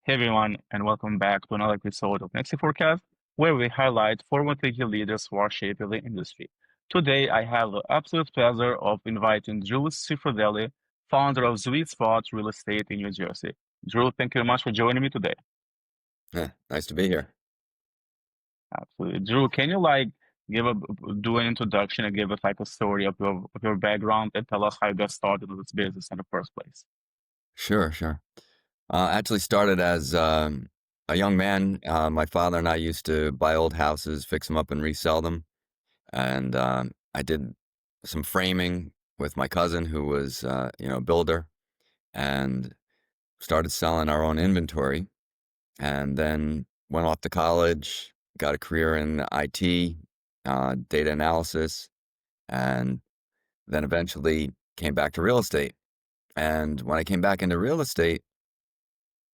Hey everyone, and welcome back to another episode of Next Forecast, where we highlight forward-thinking leaders who are shaping the industry. Today, I have the absolute pleasure of inviting Drew Cifradelli, founder of Zweet Zpot Real Estate in New Jersey. Drew, thank you very much for joining me today. Yeah, nice to be here. Absolutely. Drew, can you give a do an introduction and give us like a story of your background and tell us how you got started in this business in the first place? Sure, sure. Actually started as a young man. My father and I used to buy old houses, fix them up and resell them. And I did some framing with my cousin who was, a builder and started selling our own inventory. And then went off to college, got a career in IT, data analysis, and then eventually came back to real estate. And when I came back into real estate,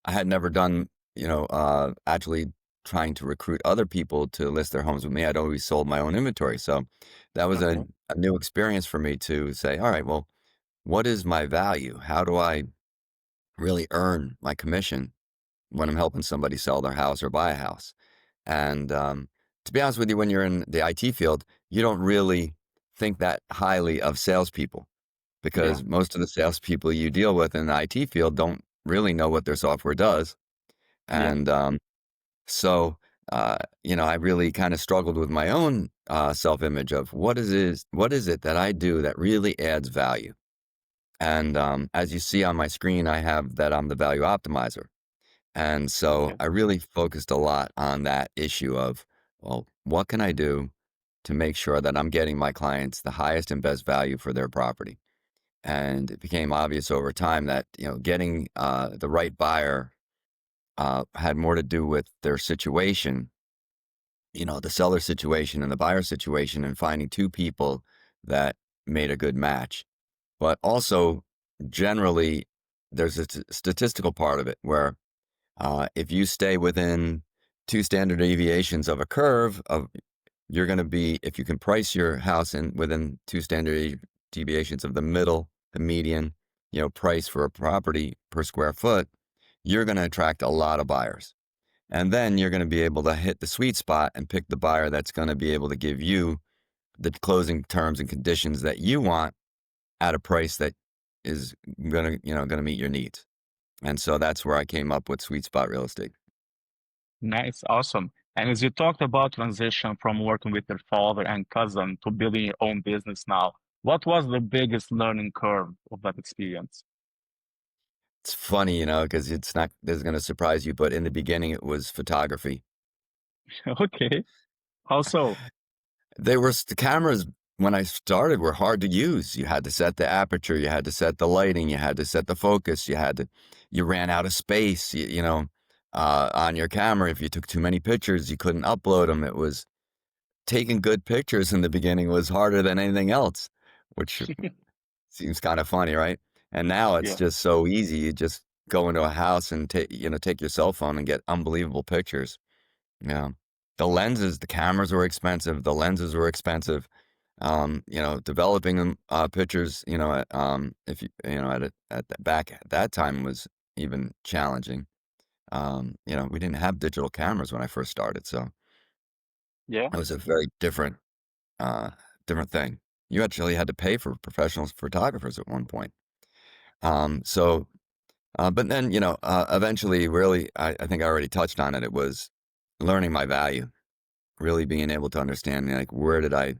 I had never done, actually trying to recruit other people to list their homes with me. I'd always sold my own inventory. So that was Okay. a new experience for me to say, all right, well, what is my value? How do I really earn my commission when I'm helping somebody sell their house or buy a house? And to be honest with you, when you're in the IT field, you don't really think that highly of salespeople Yeah. because most of the salespeople you deal with in the IT field don't really know what their software does. Yeah. And so, I really kind of struggled with my own self-image of what is it that I do that really adds value? And as you see on my screen, I have that I'm the value optimizer. And so Okay. I really focused a lot on that issue of, well, what can I do to make sure that I'm getting my clients the highest and best value for their property? And it became obvious over time that, getting the right buyer had more to do with their situation, the seller situation and the buyer situation, and finding two people that made a good match. But also, generally, there's a statistical part of it where if you stay within two standard deviations of a curve, you're going to be, if you can price your house in within two standard deviations of the middle, the median, price for a property per square foot, you're going to attract a lot of buyers. And then you're going to be able to hit the sweet spot and pick the buyer that's going to be able to give you the closing terms and conditions that you want at a price that is going to meet your needs. And so that's where I came up with Sweet Spot Real Estate. Nice, awesome. And as you talked about transition from working with your father and cousin to building your own business now, what was the biggest learning curve of that experience? It's funny, because it's not, this is going to surprise you, but in the beginning it was photography. Okay. How so? The cameras when I started were hard to use. You had to set the aperture, you had to set the lighting, you had to set the focus, you ran out of space, on your camera. If you took too many pictures, you couldn't upload them. It was taking good pictures in the beginning was harder than anything else, which seems kind of funny, right? And now it's Yeah, just so easy. You just go into a house and take your cell phone and get unbelievable pictures. Yeah. The cameras were expensive. The lenses were expensive. Developing them, pictures, if back at that time was even challenging. We didn't have digital cameras when I first started, so yeah, it was a very uh, different thing. You actually had to pay for professional photographers at one point. So, but then, eventually, really, I think I already touched on it. It was learning my value, really being able to understand, like, where did I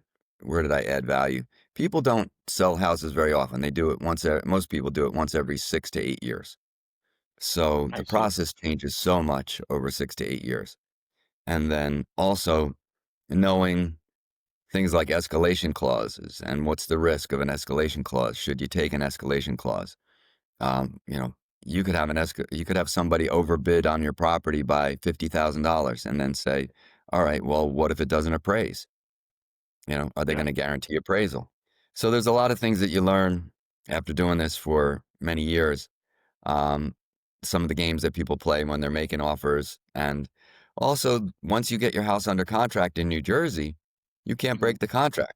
add value? People don't sell houses very often. They do it most people do it once every 6 to 8 years. So I the see. process changes so much over 6 to 8 years. And then also knowing things like escalation clauses and what's the risk of an escalation clause? Should you take an escalation clause? Um, you know, you could have somebody overbid on your property by $50,000 and then say, all right, well, what if it doesn't appraise? Are they Yeah, going to guarantee appraisal? So there's a lot of things that you learn after doing this for many years. Um, some of the games that people play when they're making offers. And also, once you get your house under contract in New Jersey, you can't hmm break the contract.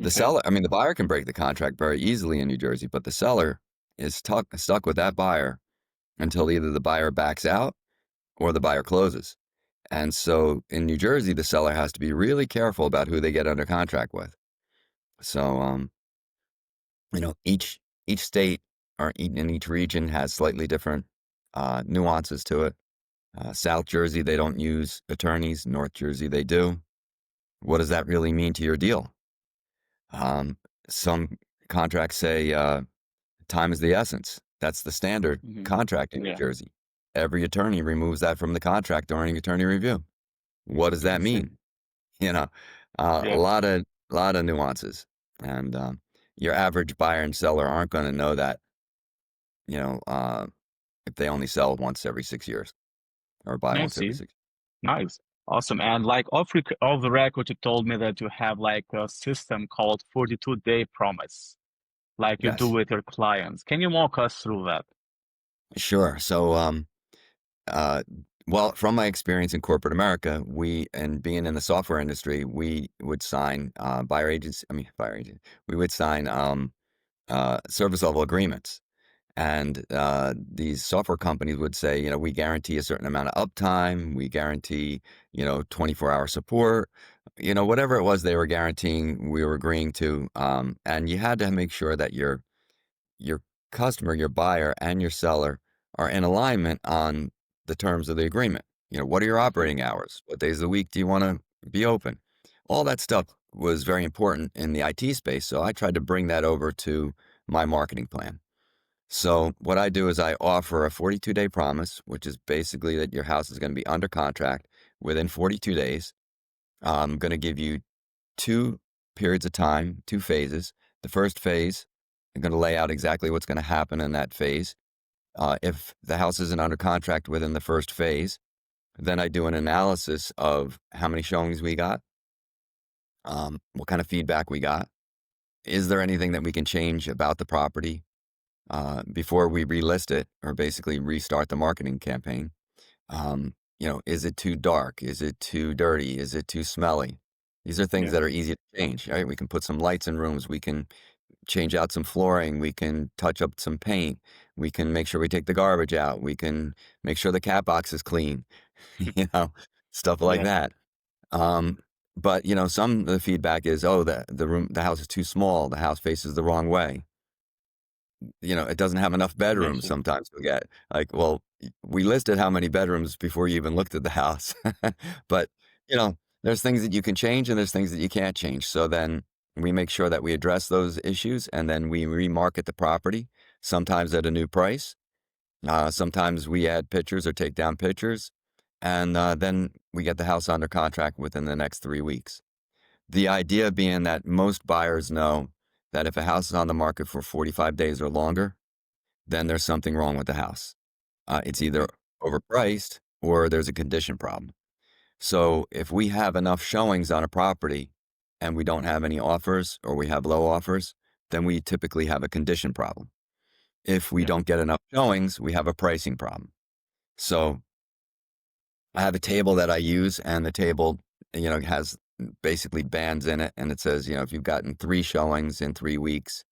okay, The buyer can break the contract very easily in New Jersey, but the seller is stuck with that buyer until either the buyer backs out or the buyer closes. And so in New Jersey, the seller has to be really careful about who they get under contract with. So, each state in each region has slightly different nuances to it. South Jersey, they don't use attorneys. North Jersey, they do. What does that really mean to your deal? Um, some contracts say time is the essence. That's the standard Hmm. contract in New Yeah, Jersey. Every attorney removes that from the contract during attorney review. What does I that see. mean? You know, a Yeah, lot of nuances, and your average buyer and seller aren't going to know that. You know, if they only sell once every 6 years or buy I once every see. 6. Nice. Awesome. And like off the record, you told me that you have like a system called 42-day promise, like you do Yes, with your clients. Can you walk us through that? sure. So, uh, well, from my experience in corporate America, and being in the software industry, we would sign buyer agents. I mean, buyer agent. We would sign service level agreements. And these software companies would say, we guarantee a certain amount of uptime, we guarantee, 24-hour support, whatever it was they were guaranteeing, we were agreeing to. And you had to make sure that your customer, your buyer, and your seller are in alignment on the terms of the agreement. What are your Hmm. operating hours? What days of the week do you want to be open? All that stuff was very important in the IT space. So I tried to bring that over to my marketing plan. So what I do is I offer a 42-day promise, which is basically that your house is going to be under contract within 42 days. I'm going to give you two periods of time, two phases. The first phase, I'm going to lay out exactly what's going to happen in that phase. If the house isn't under contract within the first phase, then I do an analysis of how many showings we got, what kind of feedback we got. Is there anything that we can change about the property before we relist it or basically restart the marketing campaign? Is it too dark? Is it too dirty? Is it too smelly? These are things Yeah, that are easy to change, right? We can put some lights in rooms. We can change out some flooring. We can touch up some paint. We can make sure we take the garbage out. We can make sure the cat box is clean, you know, stuff like yeah, that. Um, but some of the feedback is, oh, the house is too small. The house faces the wrong way. It doesn't have enough I bedrooms see. sometimes we get. Like, well, we listed how many bedrooms before you even looked at the house. But, there's things that you can change and there's things that you can't change. So then we make sure that we address those issues and then we remarket the property, sometimes at a new price. Sometimes we add pictures or take down pictures. And then we get the house under contract within the next 3 weeks. The idea being that most buyers know that if a house is on the market for 45 days or longer, then there's something wrong with the house. It's Hmm. either overpriced or there's a condition problem. So if we have enough showings on a property and we don't have any offers or we have low offers, then we typically have a condition problem. If we Yeah. don't get enough showings, we have a pricing problem. So I have a table that I use, and the table, has basically bands in it, and it says, if you've gotten 3 showings in 3 weeks,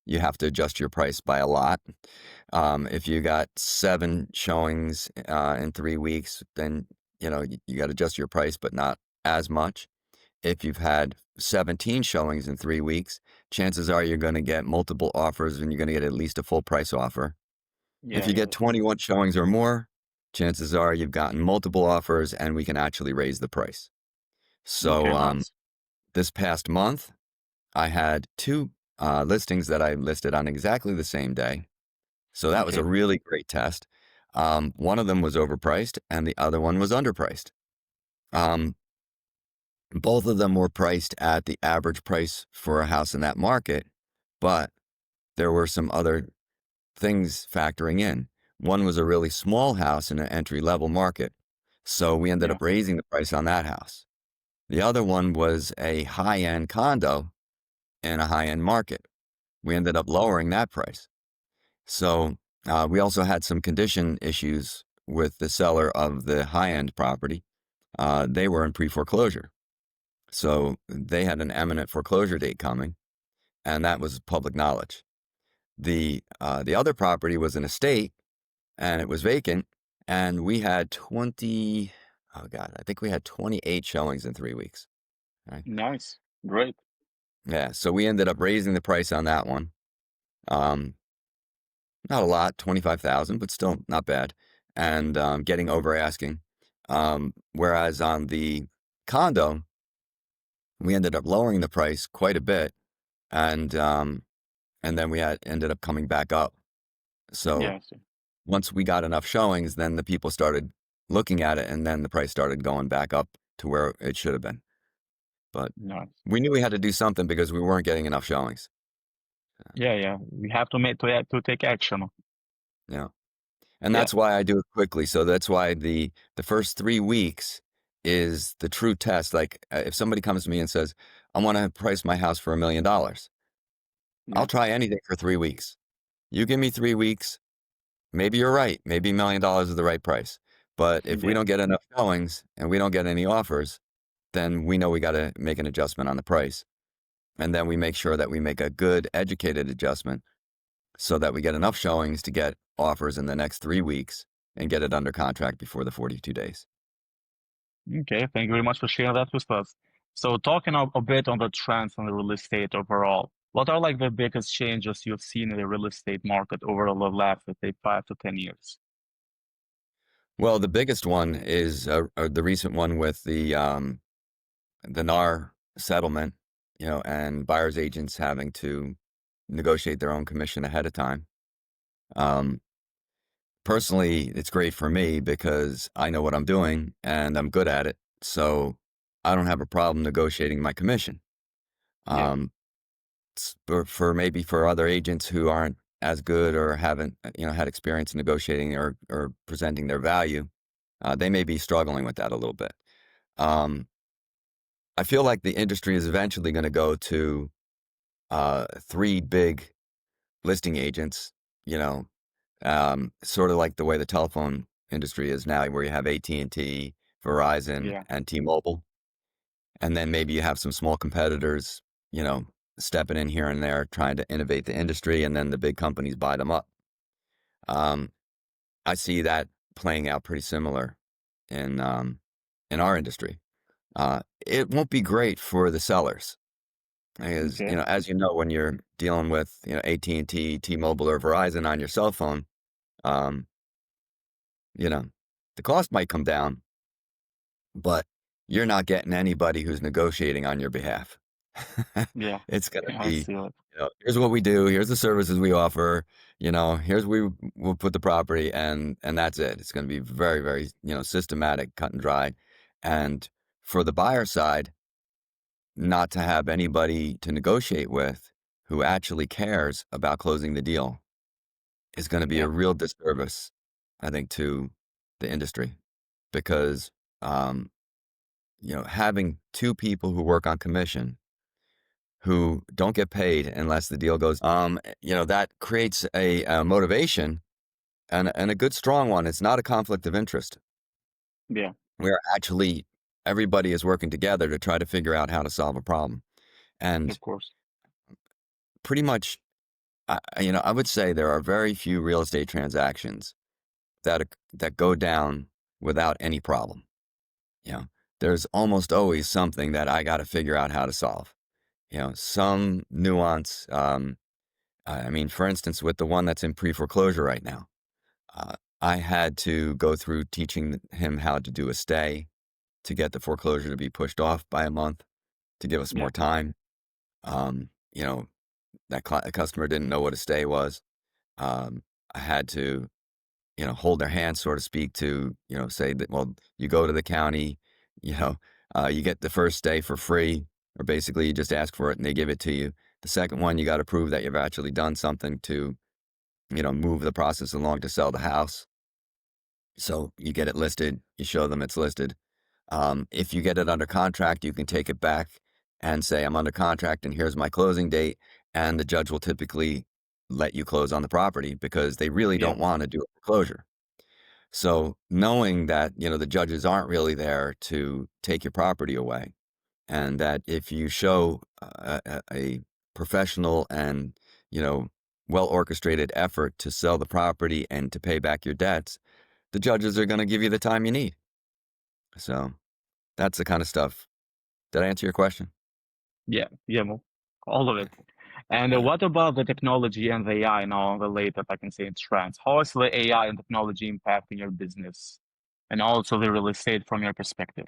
you have to adjust your price by a lot. If you got 7 showings in 3 weeks, then you got to adjust your price, but not as much. If you've had 17 showings in 3 weeks, chances are you're going to get multiple offers, and you're going to get at least a full price offer. If Yeah, you get yeah. 21 showings or more, chances are you've gotten multiple offers, and we can actually raise the price. So Okay, nice. this past month, I had two listings that I listed on exactly the same day. So that was a Okay. really great test. One of them was overpriced and the other one was underpriced. Um, both of them were priced at the average price for a house in that market, but there were some other things factoring in. One was a really small house in an entry level market. So we ended Yeah. up raising the price on that house. The other one was a high end condo in a high end market. We ended up lowering that price. So we also had some condition issues with the seller of the high end property. They were in pre foreclosure. So they had an imminent foreclosure date coming, and that was public knowledge. The other property was an estate, and it was vacant, and we had 20, oh God, I think we had 28 showings in 3 weeks. Right. Nice. Great. Yeah. So we ended up raising the price on that one. Um, Not a lot, 25,000, but still not bad. And getting over asking. Whereas on the condo, we ended up lowering the price quite a bit. And then we had ended up coming back up. So Yes. once we got enough showings, then the people started looking at it, and then the price started going back up to where it should have been. But Nice. we knew we had to do something because we weren't getting enough showings. Yeah, yeah. We have to make to take action. Yeah. And Yeah. that's why I do it quickly. So that's why the first 3 weeks is the true test. Like if somebody comes to me and says, I want to price my house for $1 million, I'll Yeah. try anything for 3 weeks. You give me 3 weeks, maybe you're right. Maybe $1 million is the right price. But if we Yeah. don't get enough showings and we don't get any offers, then we know we got to make an adjustment on the price. And then we make sure that we make a good, educated adjustment so that we get enough showings to get offers in the next 3 weeks and get it under contract before the 42 days. Okay. Thank you very much for sharing that with us. So talking a bit on the trends on the real estate overall, what are like the biggest changes you've seen in the real estate market over the last, let's say, 5 to 10 years? Well, the biggest one is the recent one with the NAR settlement, and buyers agents having to negotiate their own commission ahead of time. Um, Personally, it's great for me because I know what I'm doing and I'm good at it. So I don't have a problem negotiating my commission. Yeah. Um, for maybe for other agents who aren't as good or haven't, had experience negotiating or presenting their value, they may be struggling with that a little bit. Um, I feel like the industry is eventually going to go to three big listing agents, sort of like the way the telephone industry is now, where you have AT&T, Verizon, Yeah. and T-Mobile. And then maybe you have some small competitors, you know, stepping in here and there, trying to innovate the industry, and then the big companies buy them up. Um, I see that playing out pretty similar in our industry. It won't be great for the sellers because, Okay. as you know, when you're dealing with, AT&T, T-Mobile, or Verizon on your cell phone, um, you know, the cost might come down, but you're not getting anybody who's negotiating on your behalf. Yeah. It's gonna I be, see it. here's what we do, here's the services we offer, here's where we'll put the property, and that's it. It's gonna be very, very, systematic, cut and dry. And for the buyer side, not to have anybody to negotiate with who actually cares about closing the deal is gonna be a Yeah. real disservice, I think, to the industry because, um, having two people who work on commission who don't get paid unless the deal goes, that creates a motivation and a good strong one. It's not a conflict of interest Yeah. where actually everybody is working together to try to figure out how to solve a problem. And Of course. pretty much, I would say there are very few real estate transactions that go down without any problem. You know, there's almost always something that I got to figure out how to solve. Some nuance. I mean, for instance, with the one that's in pre-foreclosure right now, uh, I had to go through teaching him how to do a stay to get the foreclosure to be pushed off by a month to give us Yeah. more time. Um, you know, the customer didn't know what a stay was. I had to, hold their hand, so to speak, to, say that, well, you go to the county, you know, you get the first stay for free, or basically you just ask for it and they give it to you. The second one, you got to prove that you've actually done something to, move the process along to sell the house. So you get it listed, you show them it's listed. If you get it under contract, you can take it back and say, I'm under contract and here's my closing date. And the judge will typically let you close on the property because they really Yeah. don't want to do a foreclosure. So knowing that, the judges aren't really there to take your property away, and that if you show a professional and, you know, well orchestrated effort to sell the property and to pay back your debts, the judges are going to give you the time you need. So that's the kind of stuff. Did I answer your question? Yeah, yeah, all of it. And Yeah. what about the technology and the AI now related, I can say, trends? How is the AI and technology impacting your business and also the real estate from your perspective?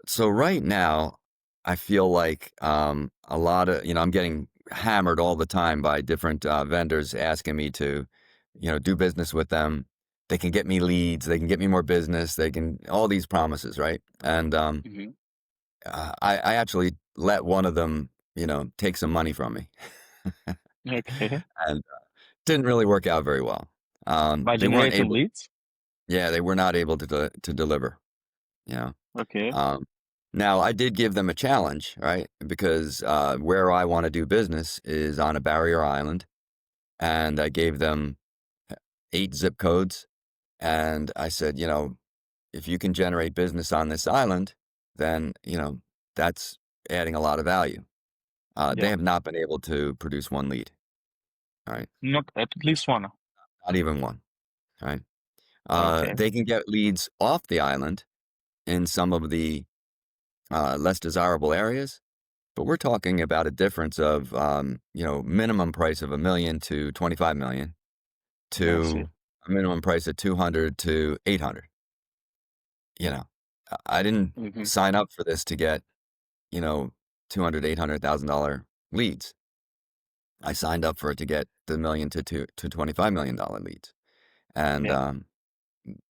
So right now, I feel like a lot of, I'm getting hammered all the time by different vendors asking me to, do business with them. They can get me leads, they can get me more business, they can, all these promises, right? And Hmm. I actually let one of them, take some money from me. Okay. And didn't really work out very well. By They weren't generating able, leads? yeah, they were not able to deliver, you know. Okay. Um, Now I did give them a challenge, right? Because where I want to do business is on a barrier island, and I gave them 8 zip codes, and I said, if you can generate business on this island, then that's adding a lot of value. They Yeah. have not been able to produce one lead, all right? Not at least one. Not even one, all right? Okay. They can get leads off the island in some of the less desirable areas. But we're talking about a difference of, minimum price of 1 million to 25 million I see. to a minimum price of 200 to 800. You know, I didn't Hmm. sign up for this to get, you know, 200, $800,000 leads. I signed up for it to get the million to $25 million leads. And, Yeah.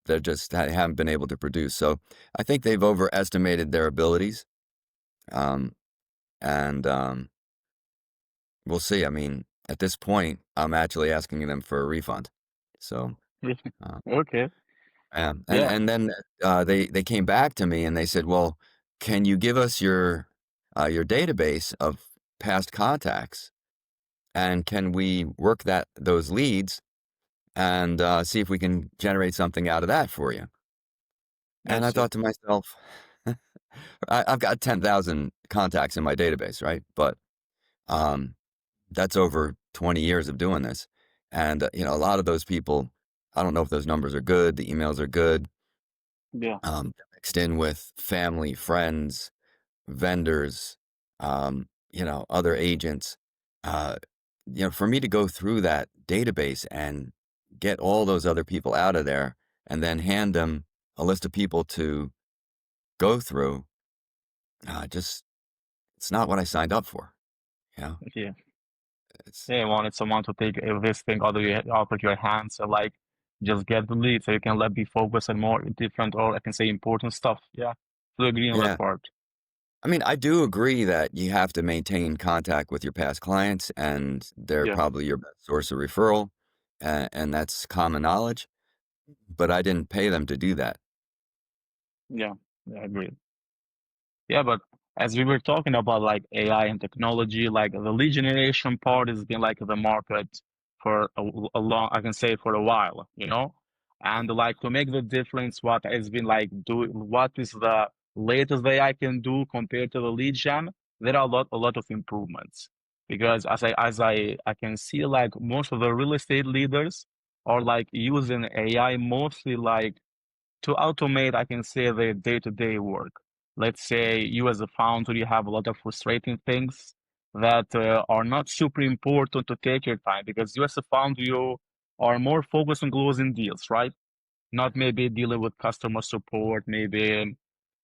they're just, they haven't been able to produce. So I think they've overestimated their abilities. Um, and, we'll see. I mean, at this point, I'm actually asking them for a refund. So, uh, Okay. and Yeah. and then they came back to me and they said, "Well, can you give us your database of past contacts, and can we work those leads and see if we can generate something out of that for you?" I And I see. thought to myself, I've got 10,000 contacts in my database, right? But um, that's over 20 years of doing this. And, a lot of those people, I don't know if those numbers are good, the emails are good, Yeah. mixed in with family, friends, vendors, other agents. Uh, for me to go through that database and get all those other people out of there and then hand them a list of people to go through, just, it's not what I signed up for. You know, Yeah. it's, Yeah. I wanted someone to take this thing out of your hands and like just get the lead so you can let be focused on more different or I can say important stuff. Yeah. To agree on that yeah. part. I mean, I do agree that you have to maintain contact with your past clients, and they're Yeah. probably your best source of referral, and that's common knowledge. But I didn't pay them to do that. Yeah. Yeah. I agree. Yeah, but as we were talking about like AI and technology, like the lead generation part has been like the market for a long, I can say for a while, you know? And like to make the difference, what has been like what is the latest AI can do compared to the lead gen, there are a lot of improvements. Because I can see like most of the real estate leaders are like using AI mostly like to automate, I can say, the day-to-day work. Let's say you as a founder, you have a lot of frustrating things that are not super important to take your time because you as a founder, you are more focused on closing deals, right? Not maybe dealing with customer support, maybe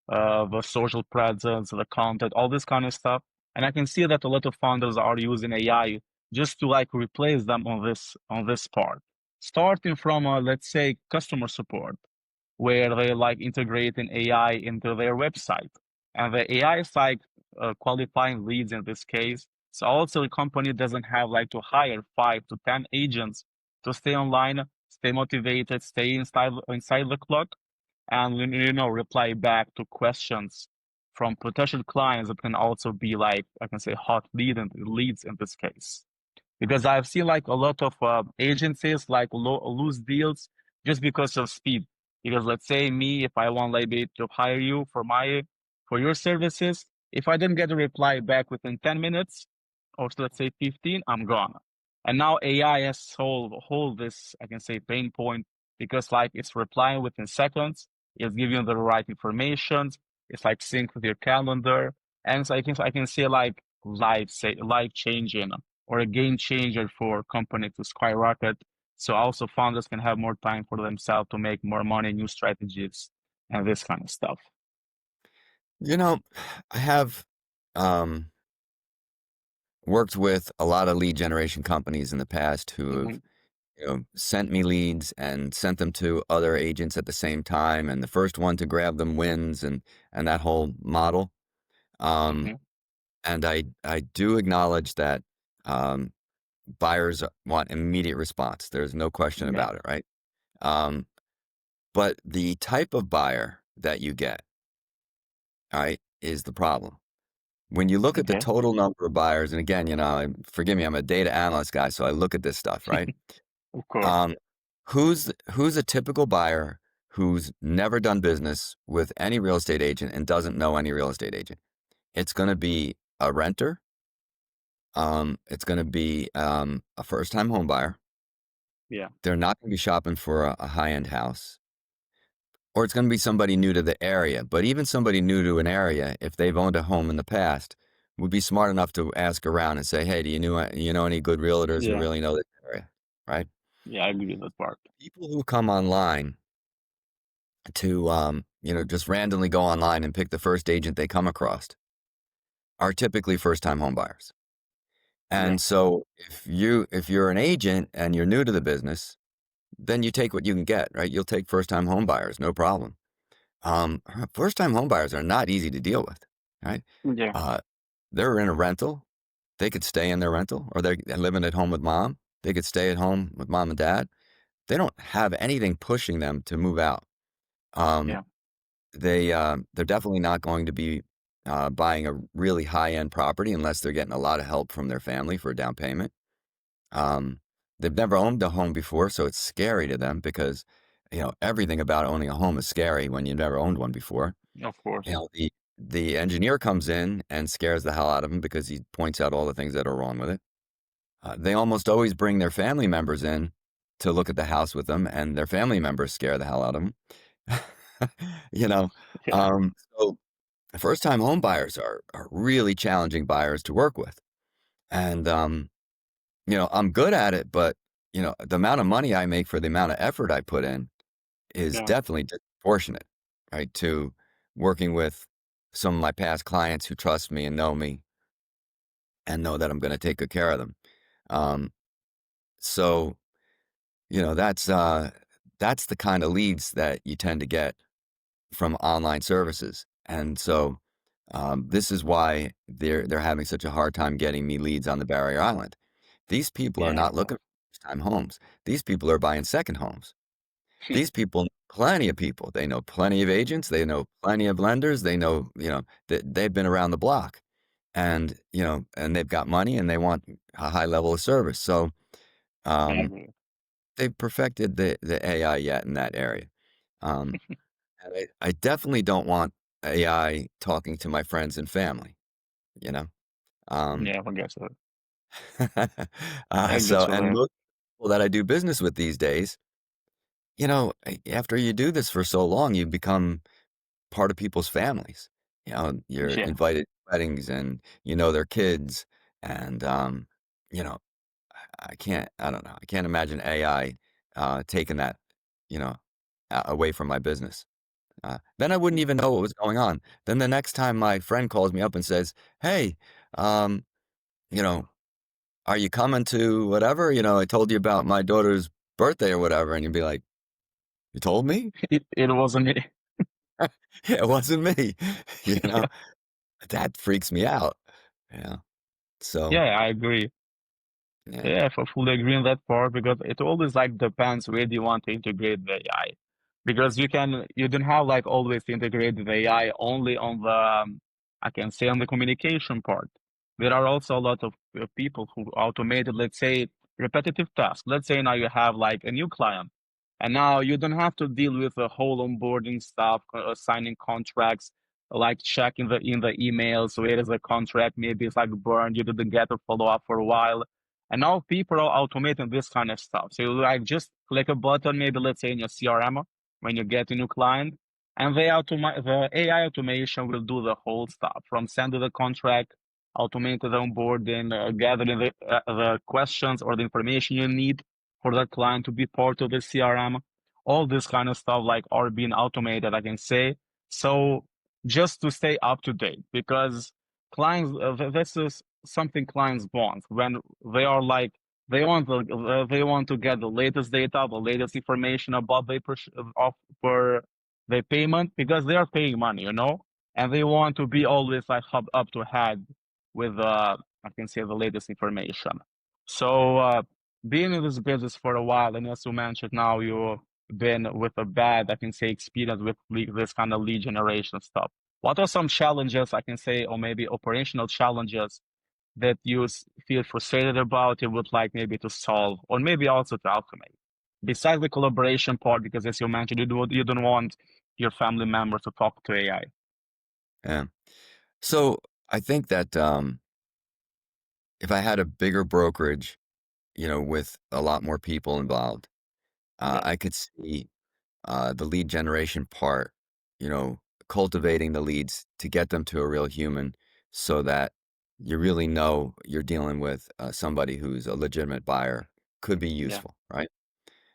the social presence, the content, all this kind of stuff. And I can see that a lot of founders are using AI just to like replace them on this part. Starting from let's say customer support where they like integrating AI into their website. And the AI is like qualifying leads in this case. So also the company doesn't have like to hire 5 to 10 agents to stay online, stay motivated, stay inside the clock, and reply back to questions from potential clients that can also be like I can say hot leads in this case because I've seen like a lot of agencies like lose deals just because of speed. Because let's say me, if I want maybe to hire you for your services, if I didn't get a reply back within 10 minutes or let's say 15, I'm gone. And now AI has solved whole this, I can say, pain point because like it's replying within seconds, it's giving you the right information, it's like sync with your calendar, and so I can say like life changing or a game changer for company to skyrocket. So also founders can have more time for themselves to make more money, new strategies, and this kind of stuff. You know, I have um, worked with a lot of lead generation companies in the past who Hmm. have, sent me leads and sent them to other agents at the same time, and the first one to grab them wins, and that whole model. Um, Hmm. and I do acknowledge that um, buyers want immediate response. There's no question Yeah. about it, right? Um, but the type of buyer that you get, all right, is the problem. When you look at the Okay. total number of buyers, and again, forgive me, I'm a data analyst guy, so I look at this stuff, right? Of course. Um, who's a typical buyer who's never done business with any real estate agent and doesn't know any real estate agent? It's going to be a renter. It's going to be a first-time home buyer. Yeah. They're not going to be shopping for a high-end house, or it's going to be somebody new to the area. But even somebody new to an area, if they've owned a home in the past, would be smart enough to ask around and say, "Hey, do you know any good realtors who Yeah. really know this area?" Right? Yeah. I agree with that part. People who come online to, just randomly go online and pick the first agent they come across are typically first-time home buyers. Yeah. And so if you're an agent and you're new to the business, then you take what you can get, right? You'll take first-time home buyers, no problem. First-time home buyers are not easy to deal with, right? Yeah. Uh, they're in a rental. They could stay in their rental, or they're living at home with mom. They could stay at home with mom and dad. They don't have anything pushing them to move out. Um, Yeah. they're definitely not going to be buying a really high-end property unless they're getting a lot of help from their family for a down payment. Um, they've never owned a home before, so it's scary to them because, everything about owning a home is scary when you've never owned one before. Of course. The engineer comes in and scares the hell out of them because he points out all the things that are wrong with it. They almost always bring their family members in to look at the house with them, and their family members scare the hell out of them. You know, Yeah. so first-time home buyers are really challenging buyers to work with, and I'm good at it, but the amount of money I make for the amount of effort I put in is Yeah. definitely disproportionate, right, to working with some of my past clients who trust me and know that I'm going to take good care of them. Um, so that's the kind of leads that you tend to get from online services, and so this is why they're having such a hard time getting me leads on the Barrier Island. These people are Yeah. not Of looking course. for first-time homes. These people are buying second homes. These people know plenty of people. They know plenty of agents. They know plenty of lenders. They know, that they've been around the block, and they've got money and they want a high level of service. So, I um, agree. they've perfected the AI yet in that area. Um, and I definitely don't want AI talking to my friends and family, you know? Um, Yeah. I guess so. I so, get you and there. most people that I do business with these days, after you do this for so long, you become part of people's families. You're Yeah. invited to weddings and you know their kids. And, you know, I don't know. I can't imagine AI taking that, you know, away from my business. Then I wouldn't even know what was going on. Then the next time my friend calls me up and says, "Hey, um, you know, are you coming to whatever? I told you about my daughter's birthday or whatever." And you'd be like, "You told me?" It wasn't me. Yeah, it wasn't me. You know, that freaks me out. Yeah. So, Yeah. I agree. yeah. Yeah, I fully agree on that part because it always like depends where do you want to integrate the AI. Because you don't have like always to integrate the AI only on the I can say on the communication part. There are also a lot of people who automated, let's say, repetitive tasks. Let's say now you have like a new client, and now you don't have to deal with the whole onboarding stuff, signing contracts, like checking the in the emails where is the contract, maybe it's like burned, you didn't get a follow up for a while And now people are automating this kind of stuff. So you like just click a button, maybe let's say in your CRM when you get a new client, and the AI automation will do the whole stuff from sending the contract, automating the onboarding, gathering the questions or the information you need for that client to be part of the CRM. All this kind of stuff like are being automated, I can say. So just to stay up to date, because clients, this is something clients want when they are like they want to get the latest data, the latest information about for their payment because they are paying money, and they want to be always like up to head with I can say the latest information. So being in this business for a while, and as you mentioned, now you've been with a bad, I can say, experience with this kind of lead generation stuff. What are some challenges I can say, or maybe operational challenges that you feel frustrated about, you would like maybe to solve, or maybe also to automate? Besides the collaboration part, because as you mentioned, you don't want your family members to talk to AI. Yeah. So I think that if I had a bigger brokerage, with a lot more people involved, Yeah, I could see the lead generation part, you know, cultivating the leads to get them to a real human so that you really know you're dealing with somebody who's a legitimate buyer could be yeah, useful, right?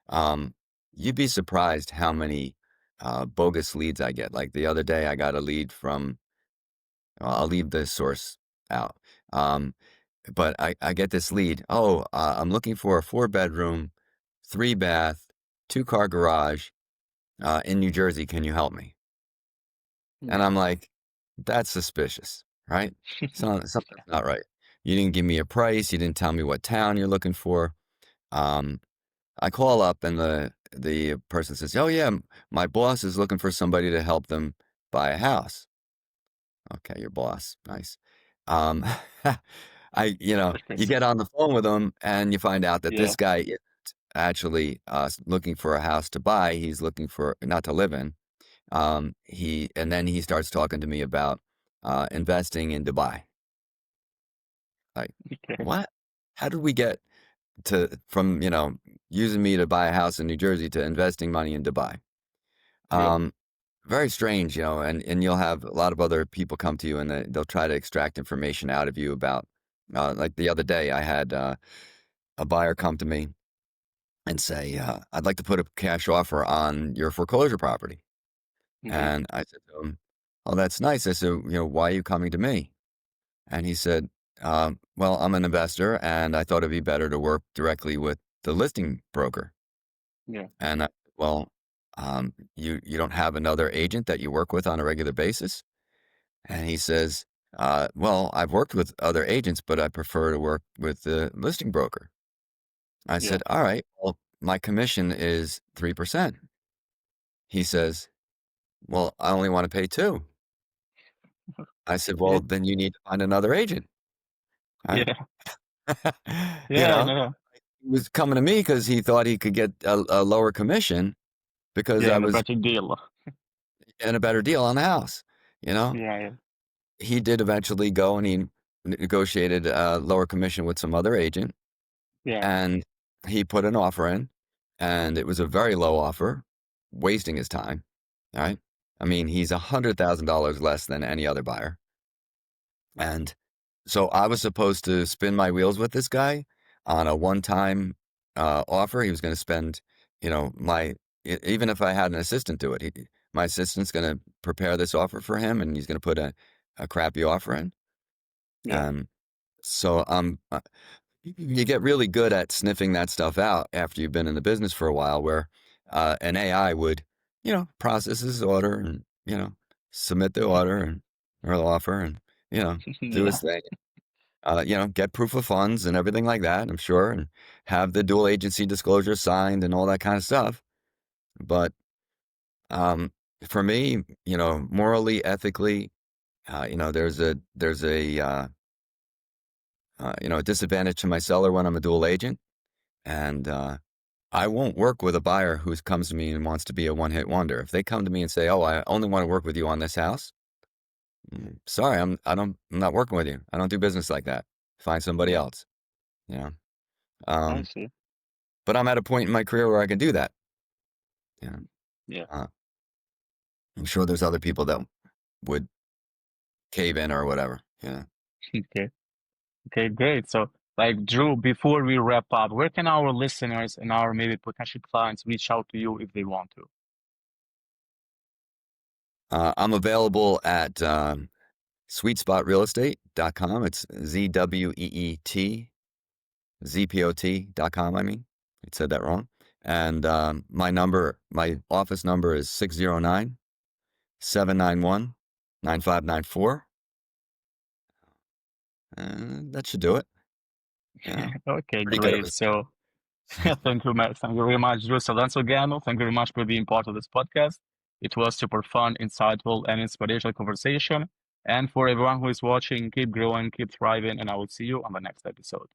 Um, you'd be surprised how many bogus leads I get. Like the other day, I got a lead from, I'll leave the source out. Um, but I get this lead. Oh, I'm looking for a 4 bedroom, 3 bath, 2 car garage in New Jersey. Can you help me? And yeah, I'm like, that's suspicious, right? Something's not right. You didn't give me a price. You didn't tell me what town you're looking for. Um, I call up and the person says, "Oh yeah, my boss is looking for somebody to help them buy a house." Okay, your boss, nice. Um, you get on the phone with them and you find out that yeah, this guy isn't actually looking for a house to buy. He's looking for not to live in. And then he starts talking to me about investing in Dubai. Like, okay, what? How did we get to from using me to buy a house in New Jersey to investing money in Dubai? yeah, Um, Very strange, and you'll have a lot of other people come to you and they'll try to extract information out of you about. Like the other day, I had a buyer come to me and say, "I'd like to put a cash offer on your foreclosure property." hmm, And I said to him, "Oh, that's nice." I said, "Why are you coming to me?" And he said, "Well, I'm an investor, and I thought it'd be better to work directly with the listing broker." yeah, And well, you don't have another agent that you work with on a regular basis? And he says, "Well, I've worked with other agents, but I prefer to work with the listing broker." I yeah, said, "All right, well, my commission is 3%." He says, "Well, I only want to pay 2." I said, yeah, "Well, then you need to find another agent." Right? yeah, You yeah, I know, know, he was coming to me because he thought he could get a lower commission because yeah, I and a was better deal. in a better deal on the house. You know, Yeah, yeah, he did eventually go and he negotiated a lower commission with some other agent, yeah, and he put an offer in, and it was a very low offer, wasting his time. All right. I mean, he's $100,000 less than any other buyer. And so I was supposed to spin my wheels with this guy on a one-time offer. He was going to spend, even if I had an assistant do it, my assistant's going to prepare this offer for him, and he's going to put a crappy offer in. yeah, And so you get really good at sniffing that stuff out after you've been in the business for a while, where an AI would, process his order and, submit the order and or the offer and, you know, do yeah, his thing. Get proof of funds and everything like that, I'm sure, and have the dual agency disclosure signed and all that kind of stuff. But um, for me, morally, ethically, there's a disadvantage to my seller when I'm a dual agent, and I won't work with a buyer who comes to me and wants to be a one-hit wonder. If they come to me and say, "Oh, I only want to work with you on this house," sorry, I'm not working with you. I don't do business like that. Find somebody yeah. else. You know. I Um, see. but I'm at a point in my career where I can do that. Yeah. Yeah. Uh, I'm sure there's other people that would cave in or whatever. Yeah. Okay. Okay, great. So, like, Drew, before we wrap up, where can our listeners and our maybe potential clients reach out to you if they want to? I'm available at sweetspotrealestate.com. It's ZWEET ZPOT.com. I mean, I said that wrong. And my office number is 609-791-9594. And that should do it. Yeah. Okay, Pretty good at great. this. So, thank you very much, Drew. So, once again, thank you very much for being part of this podcast. It was super fun, insightful, and inspirational conversation. And for everyone who is watching, keep growing, keep thriving, and I will see you on the next episode.